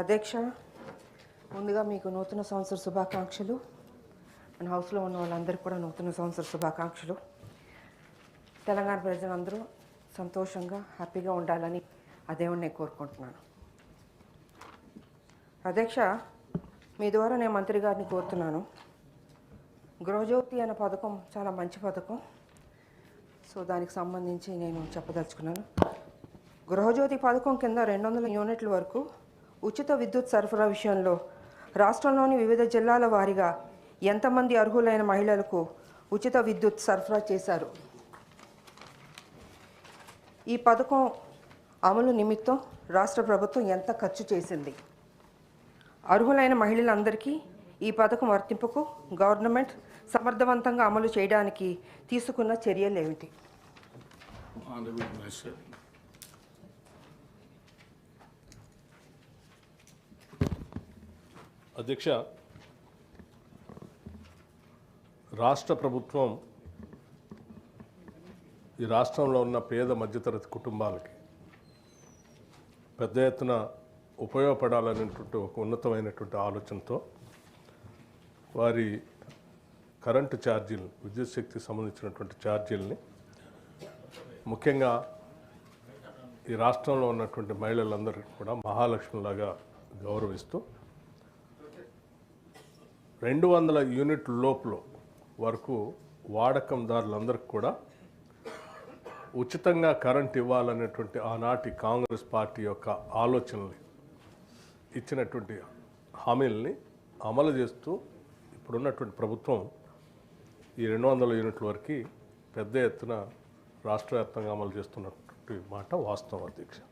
అధ్యక్ష, ముందుగా మీకు నూతన సంవత్సర శుభాకాంక్షలు. మన హౌస్లో ఉన్న వాళ్ళందరికీ కూడా నూతన సంవత్సర శుభాకాంక్షలు. తెలంగాణ ప్రజలందరూ సంతోషంగా హ్యాపీగా ఉండాలని ఆ దేవుడిని నేను కోరుకుంటున్నాను. అధ్యక్ష, మీ ద్వారా నేను మంత్రి గారిని కోరుతున్నాను. గృహజ్యోతి అనే పథకం చాలా మంచి పథకం. సో దానికి సంబంధించి నేను చెప్పదలుచుకున్నాను. గృహజ్యోతి పథకం కింద 200 యూనిట్ల వరకు ఉచిత విద్యుత్ సరఫరా విషయంలో రాష్ట్రంలోని వివిధ జిల్లాల వారీగా ఎంతమంది అర్హులైన మహిళలకు ఉచిత విద్యుత్ సరఫరా చేశారు? ఈ పథకం అమలు నిమిత్తం రాష్ట్ర ప్రభుత్వం ఎంత ఖర్చు చేసింది? అర్హులైన మహిళలందరికీ ఈ పథకం వర్తింపుకు గవర్నమెంట్ సమర్థవంతంగా అమలు చేయడానికి తీసుకున్న చర్యలు ఏమిటి? అధ్యక్ష, రాష్ట్ర ప్రభుత్వం ఈ రాష్ట్రంలో ఉన్న పేద మధ్యతరగతి కుటుంబాలకి పెద్ద ఎత్తున ఉపయోగపడాలనేటువంటి ఒక ఉన్నతమైనటువంటి ఆలోచనతో వారి కరెంటు ఛార్జీలు, విద్యుత్ శక్తికి సంబంధించినటువంటి ఛార్జీలని ముఖ్యంగా ఈ రాష్ట్రంలో ఉన్నటువంటి మహిళలందరికీ కూడా మహాలక్ష్మిలాగా గౌరవిస్తూ 200 యూనిట్ల లోపల వరకు వాడకందారులందరికీ కూడా ఉచితంగా కరెంట్ ఇవ్వాలనేటువంటి ఆనాటి కాంగ్రెస్ పార్టీ యొక్క ఆలోచనలు ఇచ్చినటువంటి హామీలని అమలు చేస్తూ ఇప్పుడున్నటువంటి ప్రభుత్వం ఈ 200 యూనిట్ల వరకు పెద్ద ఎత్తున రాష్ట్ర వ్యాప్తంగా అమలు చేస్తున్నటువంటి మాట వాస్తవం అధ్యక్ష.